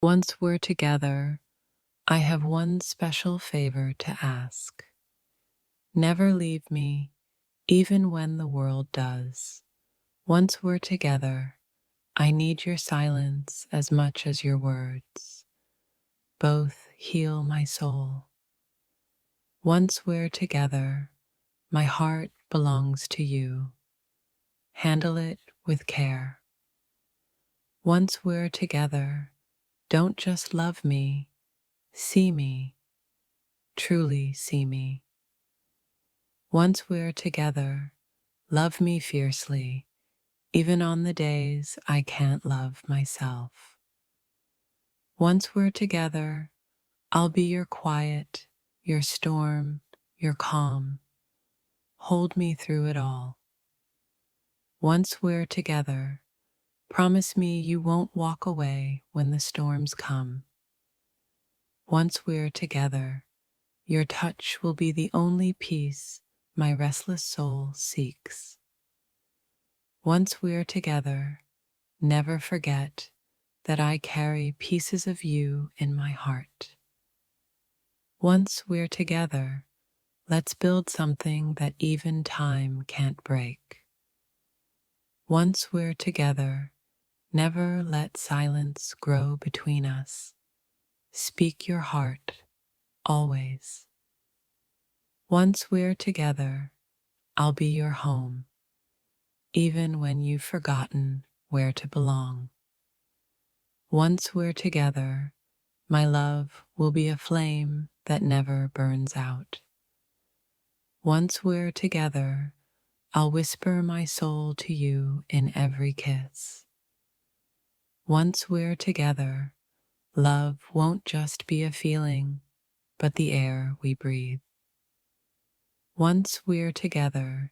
Once we're together, I have one special favor to ask. Never leave me, even when the world does. Once we're together, I need your silence as much as your words. Both heal my soul. Once we're together, my heart belongs to you. Handle it with care. Once we're together, don't just love me, see me, truly see me. Once we're together, love me fiercely, even on the days I can't love myself. Once we're together, I'll be your quiet, your storm, your calm. Hold me through it all. Once we're together, promise me you won't walk away when the storms come. Once we're together, your touch will be the only peace my restless soul seeks. Once we're together, never forget that I carry pieces of you in my heart. Once we're together, let's build something that even time can't break. Once we're together, never let silence grow between us. Speak your heart, always. Once we're together, I'll be your home, even when you've forgotten where to belong. Once we're together, my love will be a flame that never burns out. Once we're together, I'll whisper my soul to you in every kiss. Once we're together, love won't just be a feeling, but the air we breathe. Once we're together,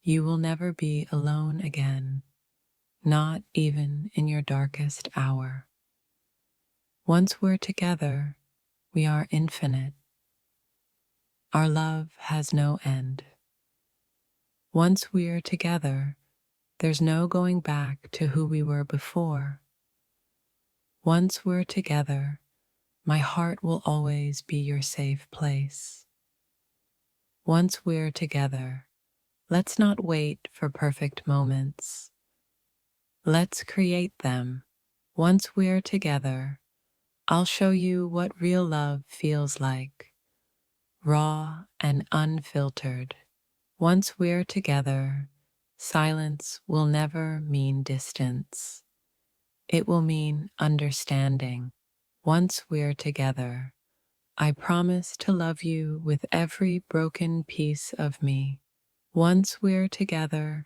you will never be alone again, not even in your darkest hour. Once we're together, we are infinite. Our love has no end. Once we're together, there's no going back to who we were before. Once we're together, my heart will always be your safe place. Once we're together, let's not wait for perfect moments. Let's create them. Once we're together, I'll show you what real love feels like, raw and unfiltered. Once we're together, silence will never mean distance. It will mean understanding. Once we're together, I promise to love you with every broken piece of me. Once we're together,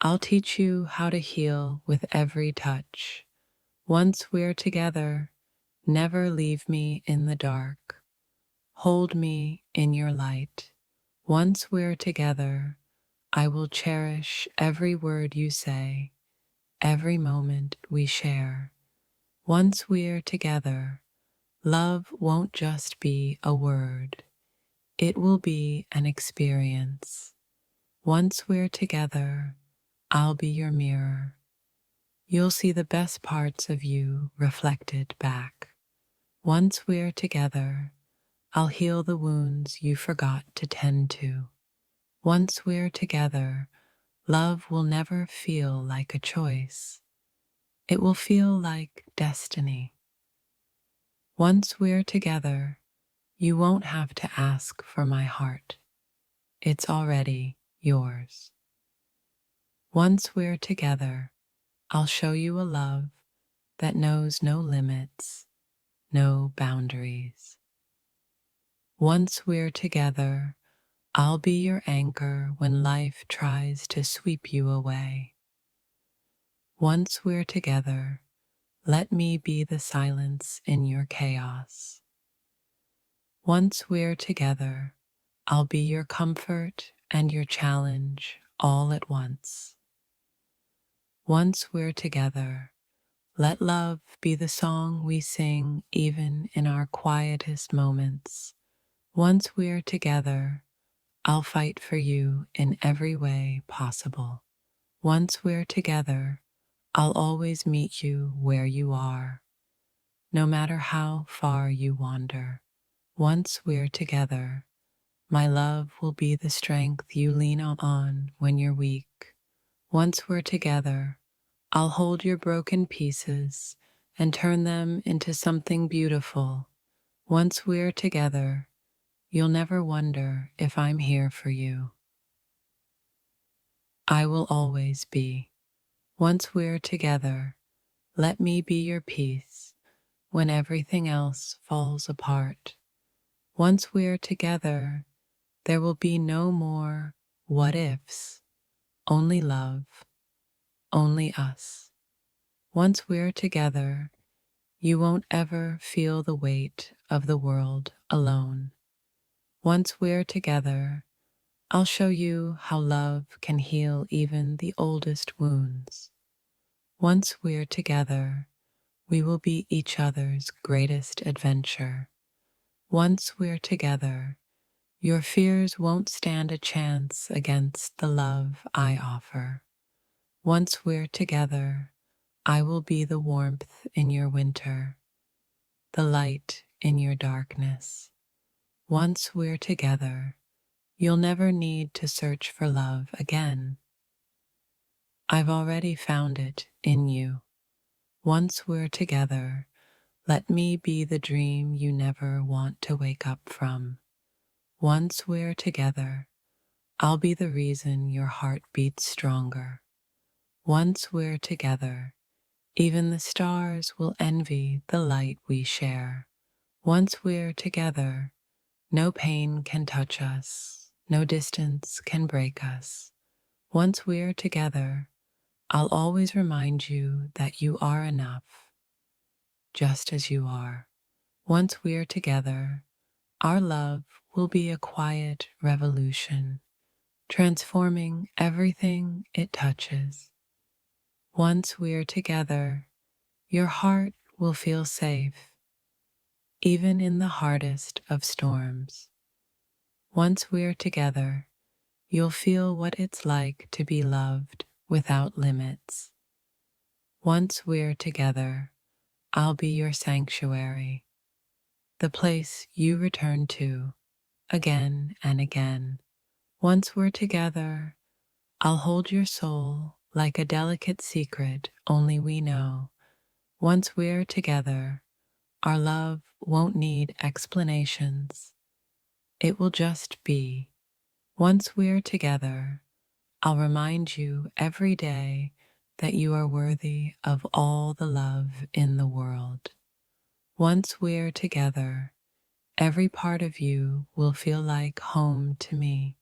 I'll teach you how to heal with every touch. Once we're together, never leave me in the dark. Hold me in your light. Once we're together, I will cherish every word you say, every moment we share. Once we're together, love won't just be a word. It will be an experience. Once we're together, I'll be your mirror. You'll see the best parts of you reflected back. Once we're together, I'll heal the wounds you forgot to tend to. Once we're together, love will never feel like a choice. It will feel like destiny. Once we're together, you won't have to ask for my heart. It's already yours. Once we're together, I'll show you a love that knows no limits, no boundaries. Once we're together, I'll be your anchor when life tries to sweep you away. Once we're together, let me be the silence in your chaos. Once we're together, I'll be your comfort and your challenge all at once. Once we're together, let love be the song we sing even in our quietest moments. Once we're together, I'll fight for you in every way possible. Once we're together, I'll always meet you where you are. no matter how far you wander. Once we're together, my love will be the strength you lean on when you're weak. Once we're together, I'll hold your broken pieces and turn them into something beautiful. Once we're together, you'll never wonder if I'm here for you. I will always be. Once we're together, let me be your peace when everything else falls apart. Once we're together, there will be no more what ifs, only love, only us. Once we're together, you won't ever feel the weight of the world alone. Once we're together, I'll show you how love can heal even the oldest wounds. Once we're together, we will be each other's greatest adventure. Once we're together, your fears won't stand a chance against the love I offer. Once we're together, I will be the warmth in your winter, the light in your darkness. Once we're together, you'll never need to search for love again. I've already found it in you. Once we're together, let me be the dream you never want to wake up from. Once we're together, I'll be the reason your heart beats stronger. Once we're together, even the stars will envy the light we share. Once we're together, no pain can touch us, no distance can break us. Once we're together, I'll always remind you that you are enough, just as you are. Once we're together, our love will be a quiet revolution, transforming everything it touches. Once we're together, your heart will feel safe, even in the hardest of storms. Once we're together, you'll feel what it's like to be loved without limits. Once we're together, I'll be your sanctuary, the place you return to again and again. Once we're together, I'll hold your soul like a delicate secret only we know. Once we're together, our love won't need explanations. It will just be. Once we're together, I'll remind you every day that you are worthy of all the love in the world. Once we're together, every part of you will feel like home to me.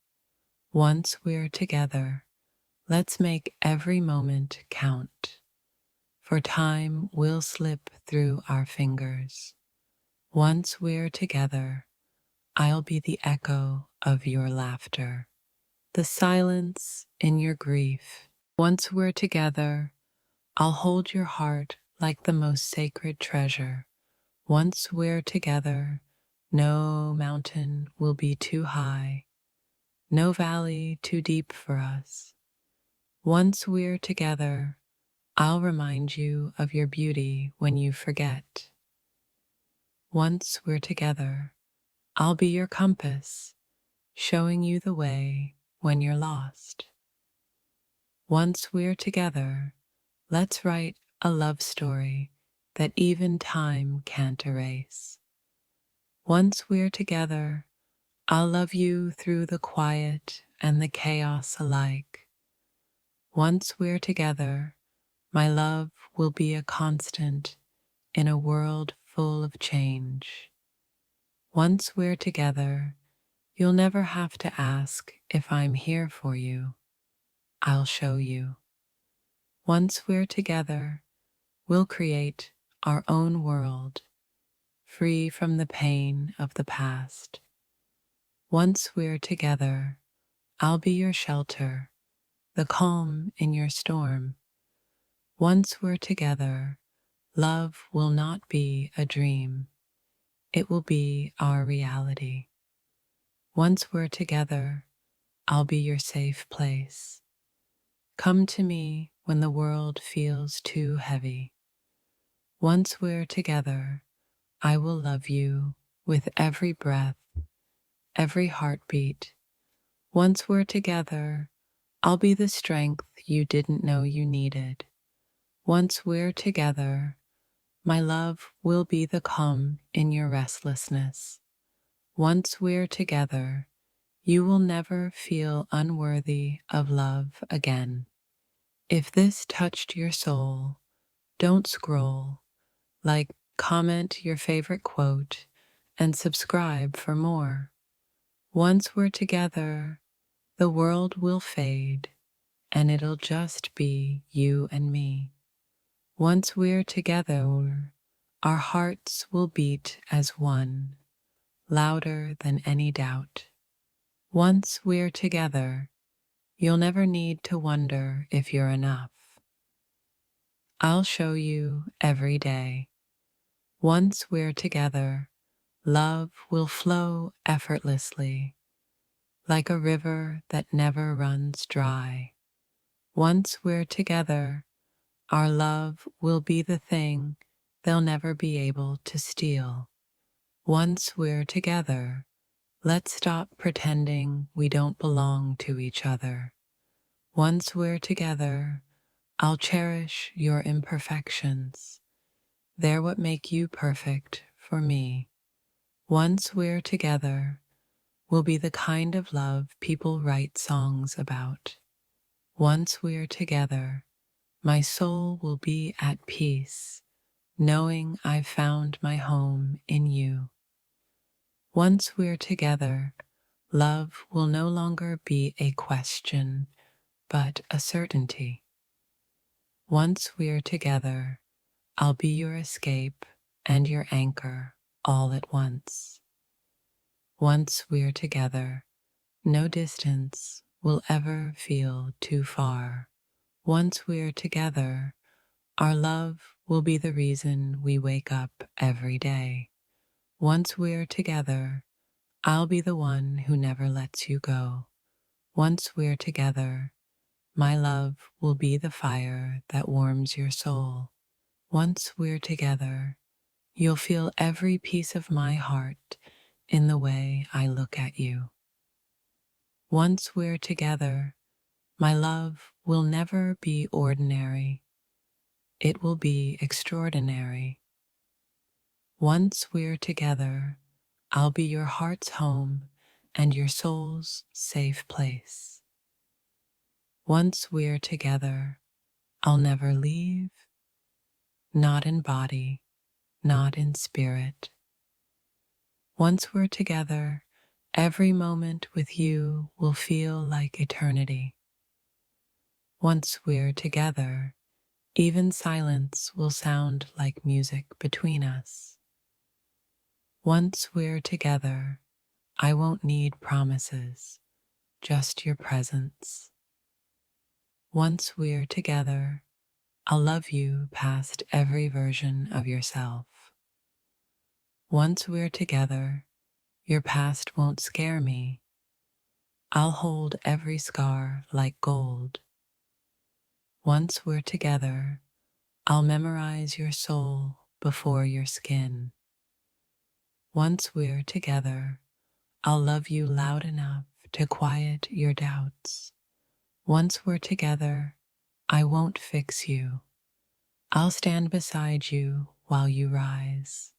Once we're together, let's make every moment count, for time will slip through our fingers. Once we're together, I'll be the echo of your laughter, the silence in your grief. Once we're together, I'll hold your heart like the most sacred treasure. Once we're together, no mountain will be too high, no valley too deep for us. Once we're together, I'll remind you of your beauty when you forget. Once we're together, I'll be your compass, showing you the way when you're lost. Once we're together, let's write a love story that even time can't erase. Once we're together, I'll love you through the quiet and the chaos alike. Once we're together, my love will be a constant in a world full of change. Once we're together, you'll never have to ask if I'm here for you. I'll show you. Once we're together, we'll create our own world, free from the pain of the past. Once we're together, I'll be your shelter, the calm in your storm. Once we're together, love will not be a dream. It will be our reality. Once we're together, I'll be your safe place. Come to me when the world feels too heavy. Once we're together, I will love you with every breath, every heartbeat. Once we're together, I'll be the strength you didn't know you needed. Once we're together, my love will be the calm in your restlessness. Once we're together, you will never feel unworthy of love again. If this touched your soul, don't scroll. Like, comment your favorite quote, and subscribe for more. Once we're together, the world will fade, and it'll just be you and me. Once we're together, our hearts will beat as one, louder than any doubt. Once we're together, you'll never need to wonder if you're enough. I'll show you every day. Once we're together, love will flow effortlessly, like a river that never runs dry. Once we're together, our love will be the thing they'll never be able to steal. Once we're together, let's stop pretending we don't belong to each other. Once we're together, I'll cherish your imperfections. They're what make you perfect for me. Once we're together, we'll be the kind of love people write songs about. Once we're together, my soul will be at peace, knowing I've found my home in you. Once we're together, love will no longer be a question, but a certainty. Once we're together, I'll be your escape and your anchor all at once. Once we're together, no distance will ever feel too far. Once we're together, our love will be the reason we wake up every day. Once we're together, I'll be the one who never lets you go. Once we're together, my love will be the fire that warms your soul. Once we're together, you'll feel every piece of my heart in the way I look at you. Once we're together, my love will never be ordinary. It will be extraordinary. Once we're together, I'll be your heart's home and your soul's safe place. Once we're together, I'll never leave, not in body, not in spirit. Once we're together, every moment with you will feel like eternity. Once we're together, even silence will sound like music between us. Once we're together, I won't need promises, just your presence. Once we're together, I'll love you past every version of yourself. Once we're together, your past won't scare me. I'll hold every scar like gold. Once we're together, I'll memorize your soul before your skin. Once we're together, I'll love you loud enough to quiet your doubts. Once we're together, I won't fix you. I'll stand beside you while you rise.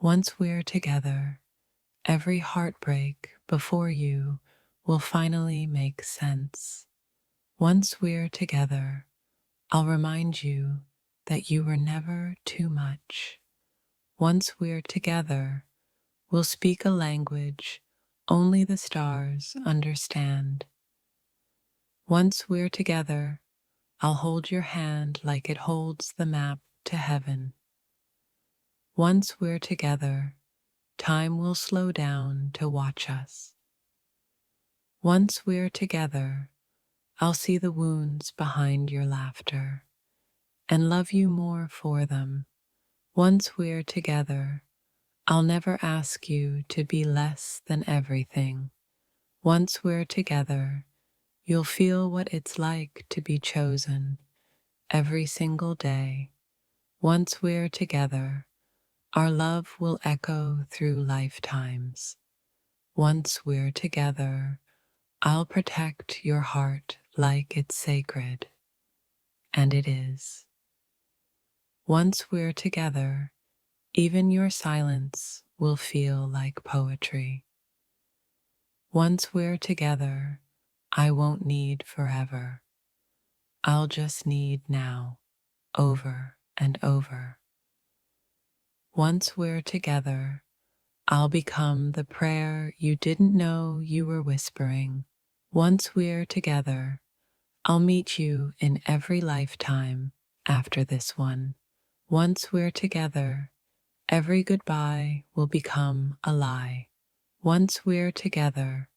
Once we're together, every heartbreak before you will finally make sense. Once we're together, I'll remind you that you were never too much. Once we're together, we'll speak a language only the stars understand. Once we're together, I'll hold your hand like it holds the map to heaven. Once we're together, time will slow down to watch us. Once we're together, I'll see the wounds behind your laughter and love you more for them. Once we're together, I'll never ask you to be less than everything. Once we're together, you'll feel what it's like to be chosen every single day. Once we're together, our love will echo through lifetimes. Once we're together, I'll protect your heart like it's sacred, and it is. Once we're together, even your silence will feel like poetry. Once we're together, I won't need forever. I'll just need now, over and over. Once we're together, I'll become the prayer you didn't know you were whispering. Once we're together, I'll meet you in every lifetime after this one. Once we're together, every goodbye will become a lie. Once we're together,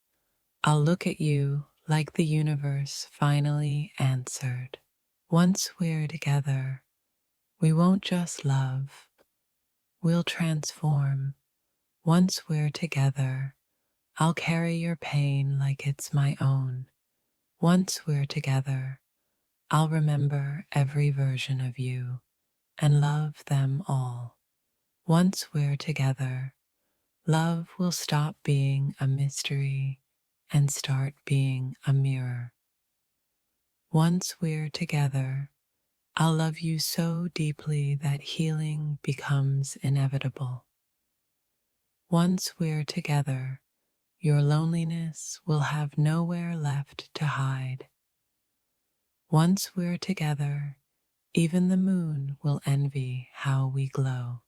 I'll look at you like the universe finally answered. Once we're together, we won't just love, we'll transform. Once we're together, I'll carry your pain like it's my own. Once we're together, I'll remember every version of you and love them all. Once we're together, love will stop being a mystery and start being a mirror. Once we're together, I'll love you so deeply that healing becomes inevitable. Once we're together, your loneliness will have nowhere left to hide. Once we're together, even the moon will envy how we glow.